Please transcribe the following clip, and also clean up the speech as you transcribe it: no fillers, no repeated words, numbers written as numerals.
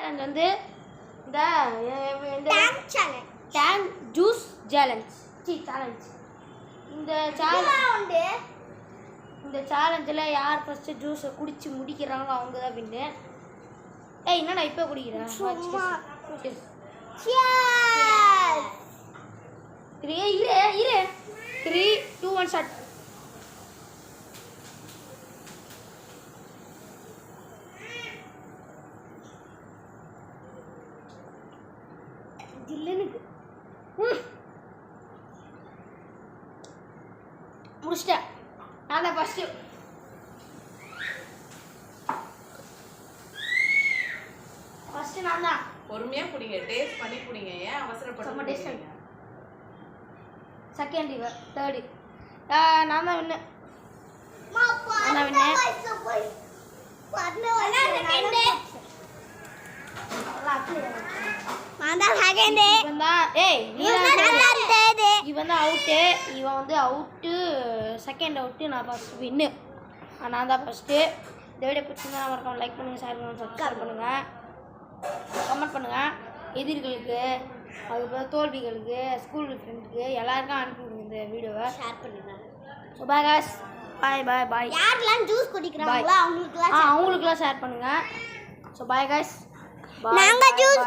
Challenge வந்து இந்த tank juice challenge இந்த சேலஞ்சில் யார் ஃபஸ்ட்டு ஜூஸை குடிச்சு முடிக்கிறாங்களோ அவங்க தான் வின்னு. ஏய் என்னடா இப்போ குடிக்கிறேன். இரு 3 2 1 ஸ்டார்ட். ஜில்லுனுக்கு முடிச்சிட்டேன். நான் தான் ஃபஸ்ட்டு. ஃபஸ்ட்டு நான் தான். பொறுமையாக குடிங்க, டேஸ்ட் பண்ணி குடிங்க. ஏன் அவசரப்பட்டு டேஸ்ட்? செகண்ட் இவர் தேர்டு நான் தான் வின்னு. இவன் தான் அவுட்டு. இவன் வந்து அவுட்டு, செகண்ட் அவுட்டு. நான் ஃபஸ்ட்டு வின்னு. நான் தான் ஃபஸ்ட்டு. இந்த வீடியோ பிடிச்சிருந்தா மறக்காம லைக் பண்ணுங்கள், ஷேர் பண்ணுங்கள், சப்ஸ்கிரைப் பண்ணுங்கள், கமெண்ட் பண்ணுங்கள். எதிர்களுக்கு, அதுக்கப்புறம் தோல்விகளுக்கு, ஸ்கூல் ஃப்ரெண்டுக்கு எல்லாருக்கும் அனுப்பிவிடுங்க இந்த வீடியோவை, ஷேர் பண்ணுங்கள். ஸோ பாய் காய்ஸ், பாய். யாரெல்லாம் ஜூஸ் குடிக்கிறாங்களோ அவங்களுக்குலாம் ஷேர் பண்ணுங்கள். ஸோ பாய் காய்ஸ், நாங்கள் ஜூஸ்